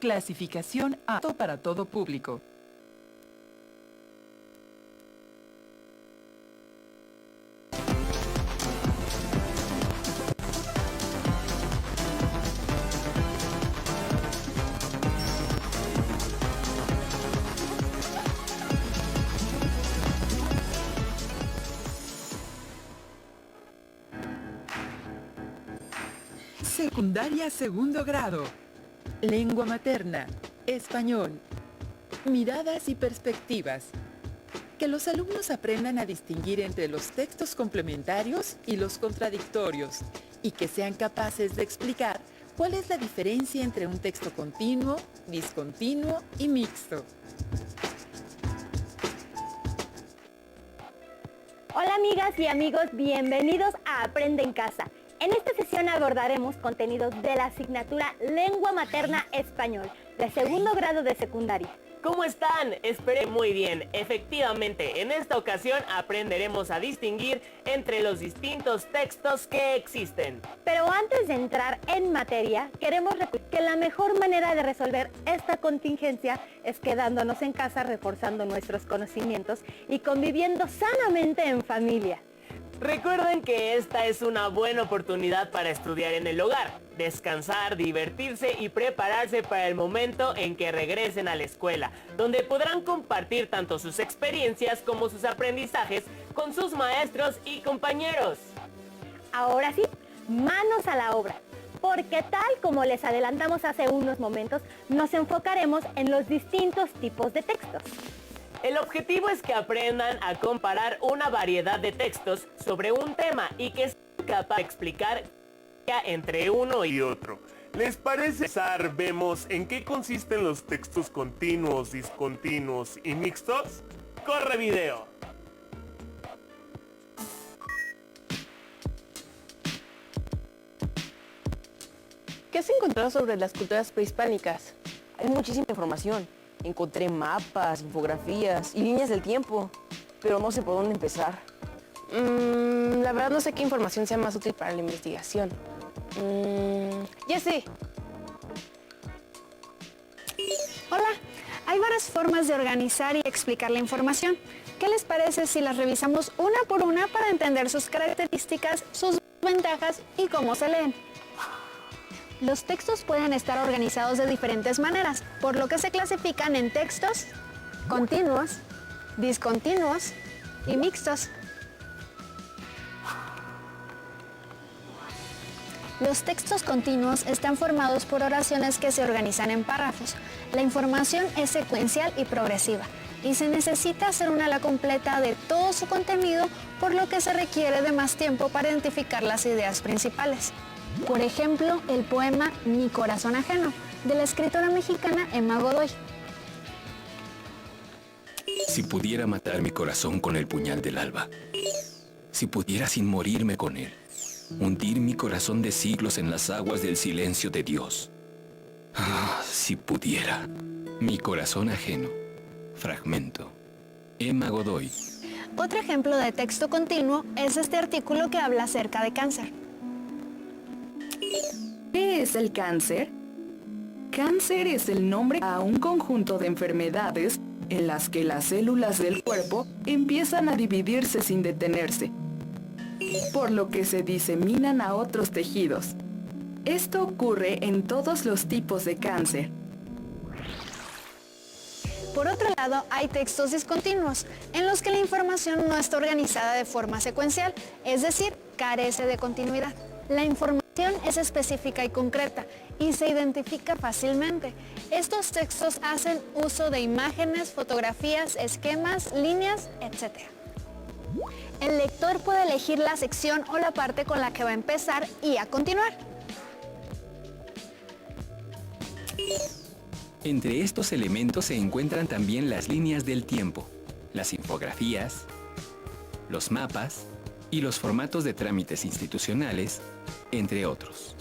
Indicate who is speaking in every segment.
Speaker 1: Clasificación apto para todo público. Secundaria segundo grado. Lengua materna, español. Miradas y perspectivas. Que los alumnos aprendan a distinguir entre los textos complementarios y los contradictorios, y que sean capaces de explicar cuál es la diferencia entre un texto continuo, discontinuo y mixto.
Speaker 2: Hola amigas y amigos, bienvenidos a Aprende en Casa. En esta sesión abordaremos contenidos de la asignatura Lengua Materna Español, de segundo grado de secundaria.
Speaker 3: ¿Cómo están? Espero muy bien. Efectivamente, en esta ocasión aprenderemos a distinguir entre los distintos textos que existen.
Speaker 2: Pero antes de entrar en materia, queremos recordar que la mejor manera de resolver esta contingencia es quedándonos en casa, reforzando nuestros conocimientos y conviviendo sanamente en familia.
Speaker 3: Recuerden que esta es una buena oportunidad para estudiar en el hogar, descansar, divertirse y prepararse para el momento en que regresen a la escuela, donde podrán compartir tanto sus experiencias como sus aprendizajes con sus maestros y compañeros.
Speaker 2: Ahora sí, manos a la obra, porque tal como les adelantamos hace unos momentos, nos enfocaremos en los distintos tipos de textos.
Speaker 3: El objetivo es que aprendan a comparar una variedad de textos sobre un tema y que sean capaces de explicar entre uno y otro.
Speaker 4: ¿Les parece? Vemos en qué consisten los textos continuos, discontinuos y mixtos. ¡Corre video!
Speaker 5: ¿Qué has encontrado sobre las culturas prehispánicas? Hay muchísima información. Encontré mapas, infografías y líneas del tiempo, pero no sé por dónde empezar. La verdad no sé qué información sea más útil para la investigación. Ya sé.
Speaker 6: Hola, hay varias formas de organizar y explicar la información. ¿Qué les parece si las revisamos una por una para entender sus características, sus ventajas y cómo se leen? Los textos pueden estar organizados de diferentes maneras, por lo que se clasifican en textos continuos, discontinuos y mixtos. Los textos continuos están formados por oraciones que se organizan en párrafos. La información es secuencial y progresiva, y se necesita hacer una ala completa de todo su contenido, por lo que se requiere de más tiempo para identificar las ideas principales. Por ejemplo, el poema Mi corazón ajeno, de la escritora mexicana Emma Godoy.
Speaker 7: Si pudiera matar mi corazón con el puñal del alba, si pudiera sin morirme con él, hundir mi corazón de siglos en las aguas del silencio de Dios. Ah, si pudiera. Mi corazón ajeno. Fragmento. Emma Godoy.
Speaker 6: Otro ejemplo de texto continuo es este artículo que habla acerca de cáncer.
Speaker 8: ¿Qué es el cáncer? Cáncer es el nombre a un conjunto de enfermedades en las que las células del cuerpo empiezan a dividirse sin detenerse, por lo que se diseminan a otros tejidos. Esto ocurre en todos los tipos de cáncer.
Speaker 6: Por otro lado, hay textos discontinuos, en los que la información no está organizada de forma secuencial, es decir, carece de continuidad. La información es específica y concreta y se identifica fácilmente. Estos textos hacen uso de imágenes, fotografías, esquemas, líneas, etc. El lector puede elegir la sección o la parte con la que va a empezar y a continuar.
Speaker 7: Entre estos elementos se encuentran también las líneas del tiempo, las infografías, los mapas y los formatos de trámites institucionales, entre otros.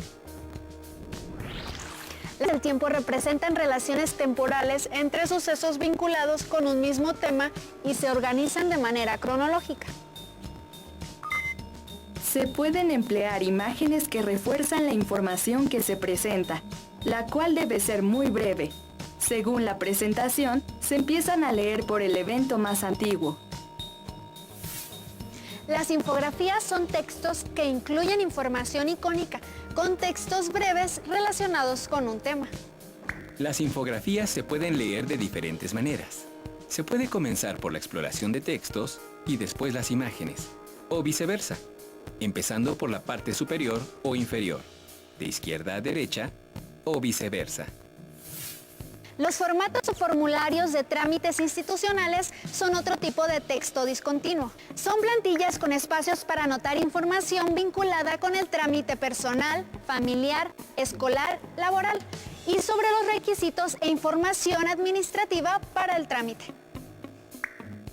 Speaker 6: El tiempo representan relaciones temporales entre sucesos vinculados con un mismo tema y se organizan de manera cronológica.
Speaker 8: Se pueden emplear imágenes que refuerzan la información que se presenta. la cual debe ser muy breve. Según la presentación, se empiezan a leer por el evento más antiguo.
Speaker 6: Las infografías son textos que incluyen información icónica con textos breves relacionados con un tema.
Speaker 7: Las infografías se pueden leer de diferentes maneras. Se puede comenzar por la exploración de textos y después las imágenes, o viceversa, empezando por la parte superior o inferior, de izquierda a derecha, o viceversa.
Speaker 6: Los formatos o formularios de trámites institucionales son otro tipo de texto discontinuo. Son plantillas con espacios para anotar información vinculada con el trámite personal, familiar, escolar, laboral y sobre los requisitos e información administrativa para el trámite.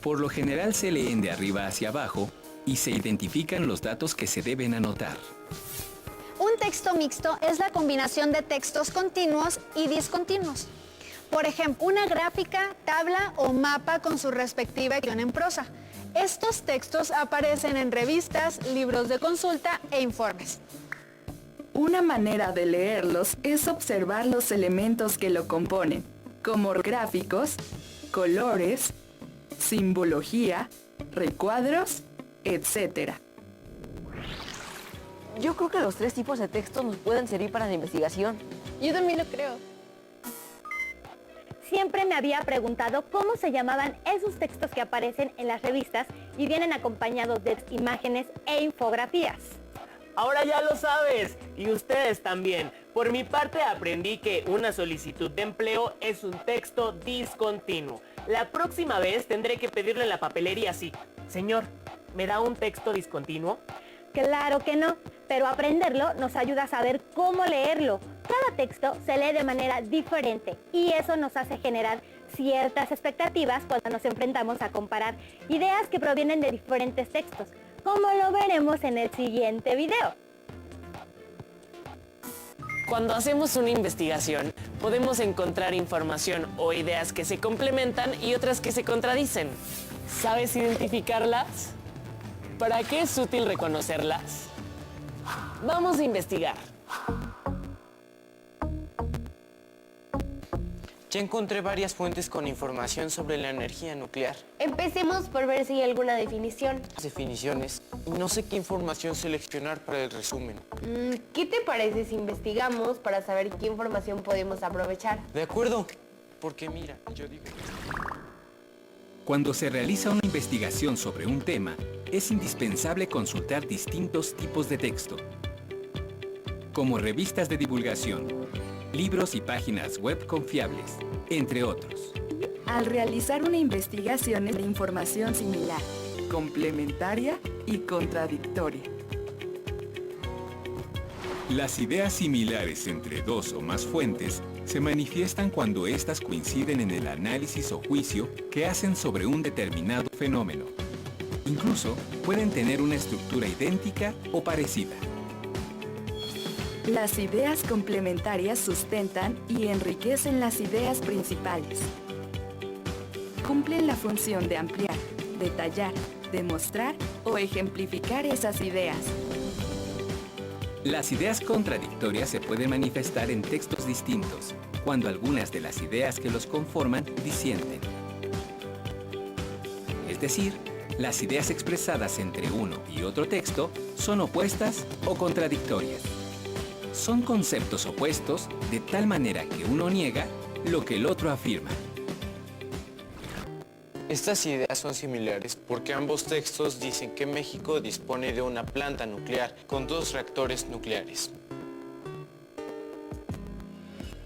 Speaker 7: Por lo general se leen de arriba hacia abajo y se identifican los datos que se deben anotar.
Speaker 6: Un texto mixto es la combinación de textos continuos y discontinuos. Por ejemplo, una gráfica, tabla o mapa con su respectiva guión en prosa. Estos textos aparecen en revistas, libros de consulta e informes.
Speaker 8: Una manera de leerlos es observar los elementos que lo componen, como gráficos, colores, simbología, recuadros, etc.
Speaker 5: Yo creo que los 3 tipos de textos nos pueden servir para la investigación.
Speaker 6: Yo también lo creo.
Speaker 2: Siempre me había preguntado cómo se llamaban esos textos que aparecen en las revistas y vienen acompañados de imágenes e infografías.
Speaker 3: Ahora ya lo sabes, y ustedes también. Por mi parte aprendí que una solicitud de empleo es un texto discontinuo. La próxima vez tendré que pedirle en la papelería así: señor, ¿me da un texto discontinuo?
Speaker 2: Claro que no, pero aprenderlo nos ayuda a saber cómo leerlo. Cada texto se lee de manera diferente y eso nos hace generar ciertas expectativas cuando nos enfrentamos a comparar ideas que provienen de diferentes textos, como lo veremos en el siguiente video.
Speaker 3: Cuando hacemos una investigación, podemos encontrar información o ideas que se complementan y otras que se contradicen. ¿Sabes identificarlas? ¿Para qué es útil reconocerlas? Vamos a investigar.
Speaker 9: Ya encontré varias fuentes con información sobre la energía nuclear.
Speaker 10: Empecemos por ver si hay alguna definición.
Speaker 9: Definiciones. Y no sé qué información seleccionar para el resumen.
Speaker 10: ¿Qué te parece si investigamos para saber qué información podemos aprovechar?
Speaker 9: De acuerdo, porque mira, yo digo...
Speaker 7: Cuando se realiza una investigación sobre un tema, es indispensable consultar distintos tipos de texto, como revistas de divulgación, libros y páginas web confiables, entre otros.
Speaker 8: Al realizar una investigación es de información similar, complementaria y contradictoria.
Speaker 7: Las ideas similares entre 2 o más fuentes se manifiestan cuando éstas coinciden en el análisis o juicio que hacen sobre un determinado fenómeno. Incluso pueden tener una estructura idéntica o parecida.
Speaker 8: Las ideas complementarias sustentan y enriquecen las ideas principales. Cumplen la función de ampliar, detallar, demostrar o ejemplificar esas ideas.
Speaker 7: Las ideas contradictorias se pueden manifestar en textos distintos, cuando algunas de las ideas que los conforman disienten. Es decir, las ideas expresadas entre uno y otro texto son opuestas o contradictorias. Son conceptos opuestos de tal manera que uno niega lo que el otro afirma.
Speaker 9: Estas ideas son similares porque ambos textos dicen que México dispone de una planta nuclear con 2 reactores nucleares.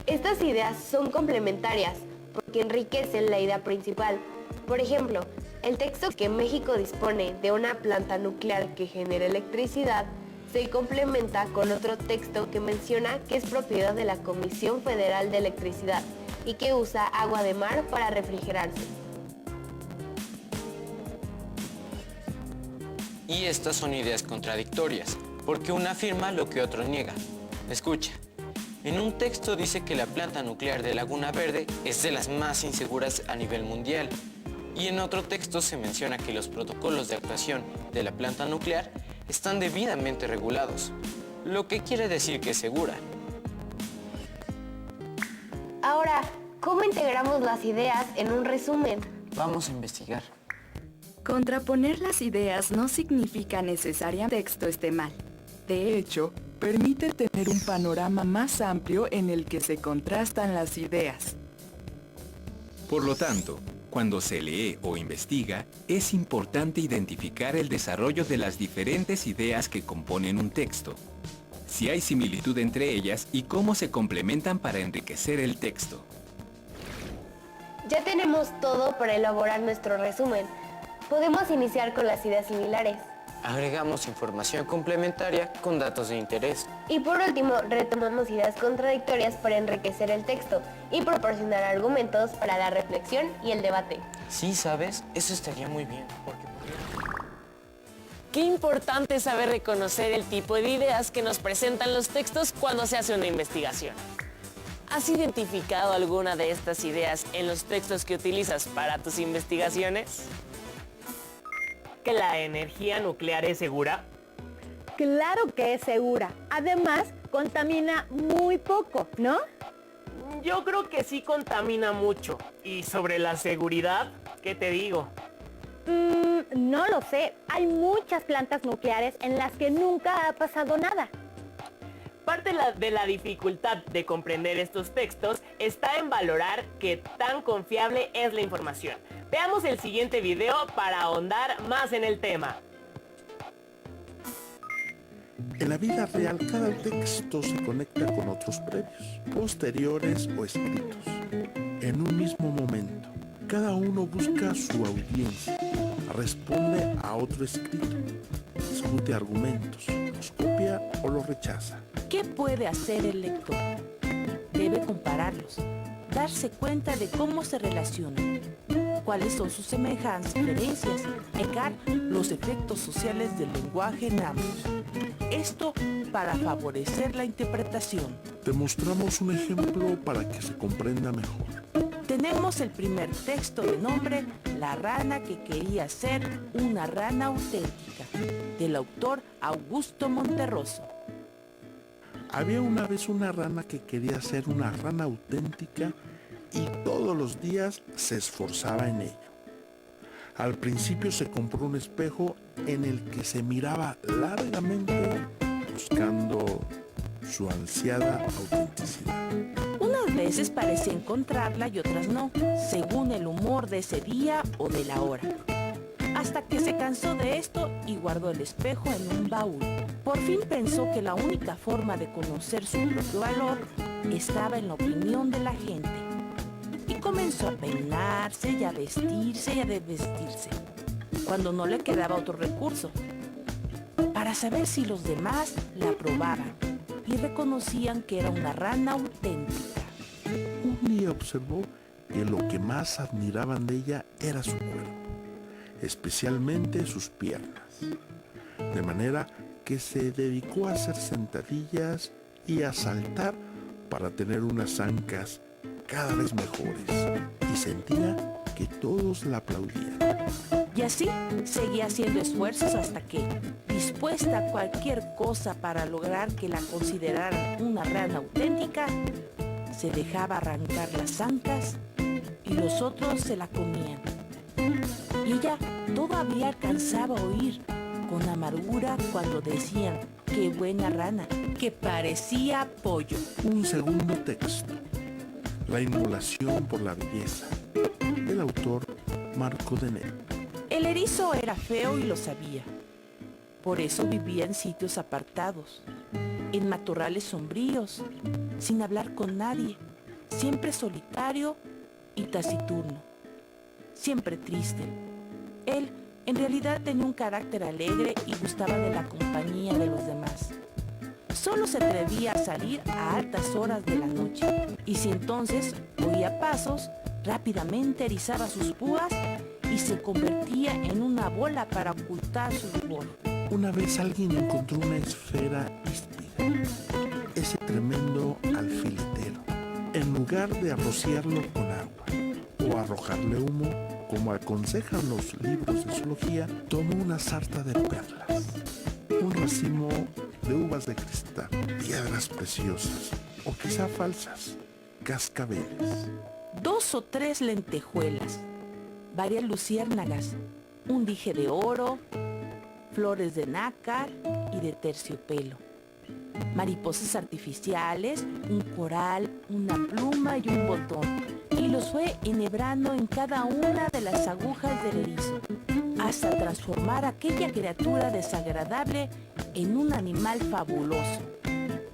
Speaker 10: Estas ideas son complementarias porque enriquecen la idea principal. Por ejemplo, el texto que México dispone de una planta nuclear que genera electricidad se complementa con otro texto que menciona que es propiedad de la Comisión Federal de Electricidad y que usa agua de mar para refrigerarse.
Speaker 9: Y estas son ideas contradictorias, porque uno afirma lo que otro niega. Escucha, en un texto dice que la planta nuclear de Laguna Verde es de las más inseguras a nivel mundial, y en otro texto se menciona que los protocolos de actuación de la planta nuclear están debidamente regulados, lo que quiere decir que es segura.
Speaker 10: Ahora, ¿cómo integramos las ideas en un resumen?
Speaker 9: Vamos a investigar.
Speaker 8: Contraponer las ideas no significa necesariamente que el texto esté mal. De hecho, permite tener un panorama más amplio en el que se contrastan las ideas.
Speaker 7: Por lo tanto, cuando se lee o investiga, es importante identificar el desarrollo de las diferentes ideas que componen un texto, si hay similitud entre ellas y cómo se complementan para enriquecer el texto.
Speaker 10: Ya tenemos todo para elaborar nuestro resumen. Podemos iniciar con las ideas similares.
Speaker 9: Agregamos información complementaria con datos de interés.
Speaker 10: Y por último, retomamos ideas contradictorias para enriquecer el texto y proporcionar argumentos para la reflexión y el debate.
Speaker 9: Sí, ¿sabes? Eso estaría muy bien, porque
Speaker 3: Qué importante es saber reconocer el tipo de ideas que nos presentan los textos cuando se hace una investigación. ¿Has identificado alguna de estas ideas en los textos que utilizas para tus investigaciones? ¿Que la energía nuclear es segura?
Speaker 2: Claro que es segura. Además, contamina muy poco, ¿no?
Speaker 3: Yo creo que sí contamina mucho. Y sobre la seguridad, ¿qué te digo?
Speaker 2: No lo sé. Hay muchas plantas nucleares en las que nunca ha pasado nada.
Speaker 3: Parte de la dificultad de comprender estos textos está en valorar qué tan confiable es la información. Veamos el siguiente video para ahondar más en el tema.
Speaker 11: En la vida real, cada texto se conecta con otros previos, posteriores o escritos. En un mismo momento, cada uno busca su audiencia, responde a otro escrito, discute argumentos, los copia o los rechaza.
Speaker 12: ¿Qué puede hacer el lector? Debe compararlos, darse cuenta de cómo se relacionan, cuáles son sus semejanzas, diferencias, checar los efectos sociales del lenguaje en ambos. Esto para favorecer la interpretación.
Speaker 11: Te mostramos un ejemplo para que se comprenda mejor.
Speaker 12: Tenemos el primer texto de nombre La rana que quería ser una rana auténtica, del autor Augusto Monterroso.
Speaker 11: Había una vez una rana que quería ser una rana auténtica y todos los días se esforzaba en ello. Al principio se compró un espejo en el que se miraba largamente buscando su ansiada autenticidad.
Speaker 12: Unas veces parecía encontrarla y otras no, según el humor de ese día o de la hora. Hasta que se cansó de esto y guardó el espejo en un baúl. Por fin pensó que la única forma de conocer su propio valor estaba en la opinión de la gente. Y comenzó a peinarse y a vestirse y a desvestirse, cuando no le quedaba otro recurso, para saber si los demás la aprobaban y reconocían que era una rana auténtica.
Speaker 11: Un día observó que lo que más admiraban de ella era su cuerpo, especialmente sus piernas, de manera que se dedicó a hacer sentadillas y a saltar para tener unas ancas cada vez mejores, y sentía que todos la aplaudían.
Speaker 12: Y así seguía haciendo esfuerzos hasta que, dispuesta a cualquier cosa para lograr que la consideraran una rana auténtica, se dejaba arrancar las ancas y los otros se la comían. Y ella todavía alcanzaba a oír con amargura cuando decían qué buena rana, que parecía pollo.
Speaker 11: Un segundo texto. La inmolación por la belleza, del autor Marco Denet.
Speaker 12: El erizo era feo y lo sabía. Por eso vivía en sitios apartados, en matorrales sombríos, sin hablar con nadie, siempre solitario y taciturno, siempre triste. Él, en realidad, tenía un carácter alegre y gustaba de la compañía de los demás. Solo se atrevía a salir a altas horas de la noche, y si entonces oía pasos, rápidamente erizaba sus púas y se convertía en una bola para ocultar su rubor.
Speaker 11: Una vez alguien encontró una esfera híspida, ese tremendo alfiletero. En lugar de arrociarlo con agua o arrojarle humo, como aconsejan los libros de zoología, tomó una sarta de perlas, un racimo de uvas de cristal, piedras preciosas o quizá falsas, cascabeles.
Speaker 12: 2 o 3 lentejuelas, varias luciérnagas, un dije de oro, flores de nácar y de terciopelo, mariposas artificiales, un coral, una pluma y un botón, y los fue enhebrando en cada una de las agujas del erizo, hasta transformar aquella criatura desagradable en un animal fabuloso.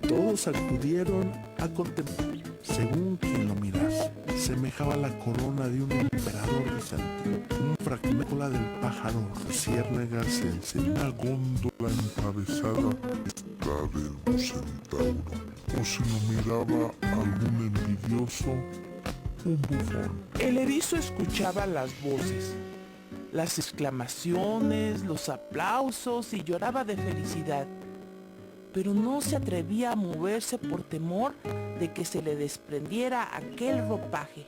Speaker 11: Todos acudieron a contemplar, según quien lo mirase. Semejaba la corona de un emperador bizantino, un fragmento del pájaro, luciérnagas en una góndola encabezada de un centauro, o si lo miraba algún envidioso, un bufón.
Speaker 12: El erizo escuchaba las voces, las exclamaciones, los aplausos y lloraba de felicidad, pero no se atrevía a moverse por temor de que se le desprendiera aquel ropaje.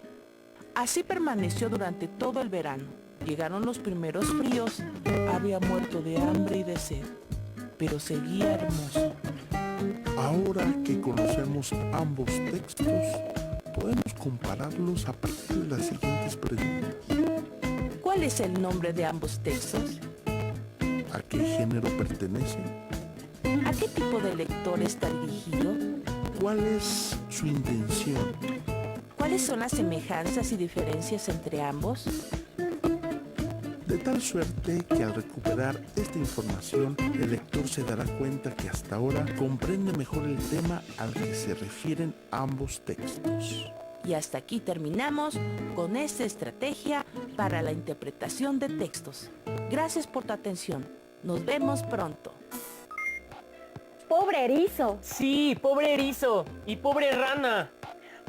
Speaker 12: Así permaneció durante todo el verano. Llegaron los primeros fríos, había muerto de hambre y de sed, pero seguía hermoso.
Speaker 11: Ahora que conocemos ambos textos, podemos compararlos a partir de las siguientes preguntas.
Speaker 12: ¿Cuál es el nombre de ambos textos?
Speaker 11: ¿A qué género pertenecen?
Speaker 12: ¿A qué tipo de lector está dirigido?
Speaker 11: ¿Cuál es su intención?
Speaker 12: ¿Cuáles son las semejanzas y diferencias entre ambos?
Speaker 11: De tal suerte que al recuperar esta información, el lector se dará cuenta que hasta ahora comprende mejor el tema al que se refieren ambos textos.
Speaker 12: Y hasta aquí terminamos con esta estrategia para la interpretación de textos. Gracias por tu atención. Nos vemos pronto.
Speaker 2: ¡Pobre erizo!
Speaker 3: Sí, pobre erizo y pobre rana.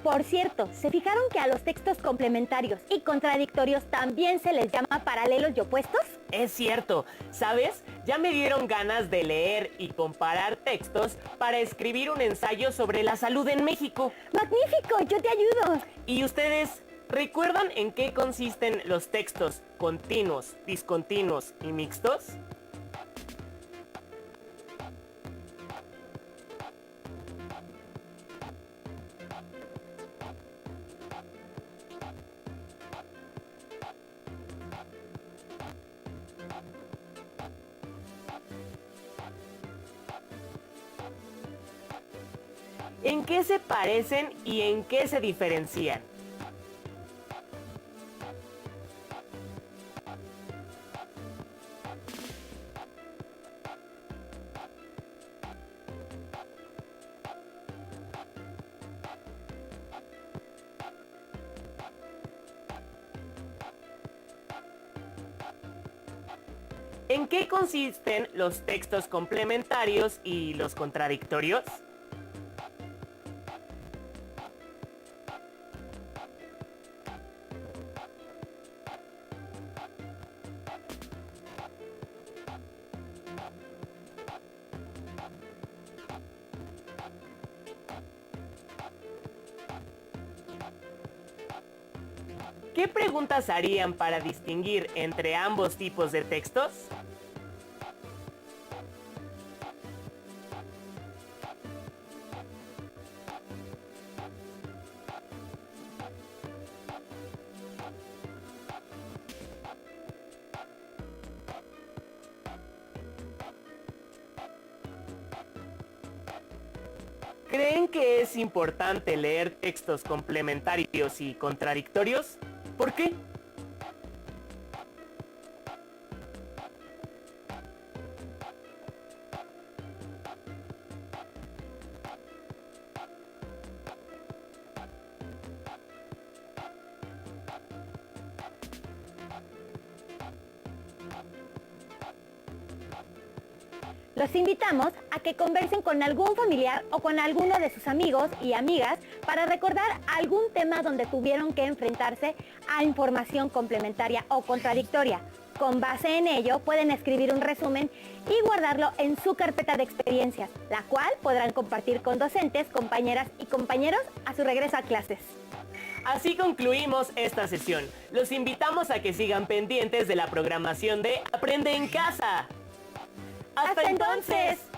Speaker 2: Por cierto, ¿se fijaron que a los textos complementarios y contradictorios también se les llama paralelos y opuestos?
Speaker 3: Es cierto, ¿sabes? Ya me dieron ganas de leer y comparar textos para escribir un ensayo sobre la salud en México.
Speaker 2: ¡Magnífico! ¡Yo te ayudo!
Speaker 3: ¿Y ustedes recuerdan en qué consisten los textos continuos, discontinuos y mixtos? ¿En qué se parecen y en qué se diferencian? ¿En qué consisten los textos complementarios y los contradictorios? ¿Qué preguntas harían para distinguir entre ambos tipos de textos? ¿Creen que es importante leer textos complementarios y contradictorios? ¿Por qué?
Speaker 2: Los invitamos a que conversen con algún familiar o con alguno de sus amigos y amigas para recordar algún tema donde tuvieron que enfrentarse a información complementaria o contradictoria. Con base en ello, pueden escribir un resumen y guardarlo en su carpeta de experiencias, la cual podrán compartir con docentes, compañeras y compañeros a su regreso a clases.
Speaker 3: Así concluimos esta sesión. Los invitamos a que sigan pendientes de la programación de Aprende en Casa. ¡Hasta entonces!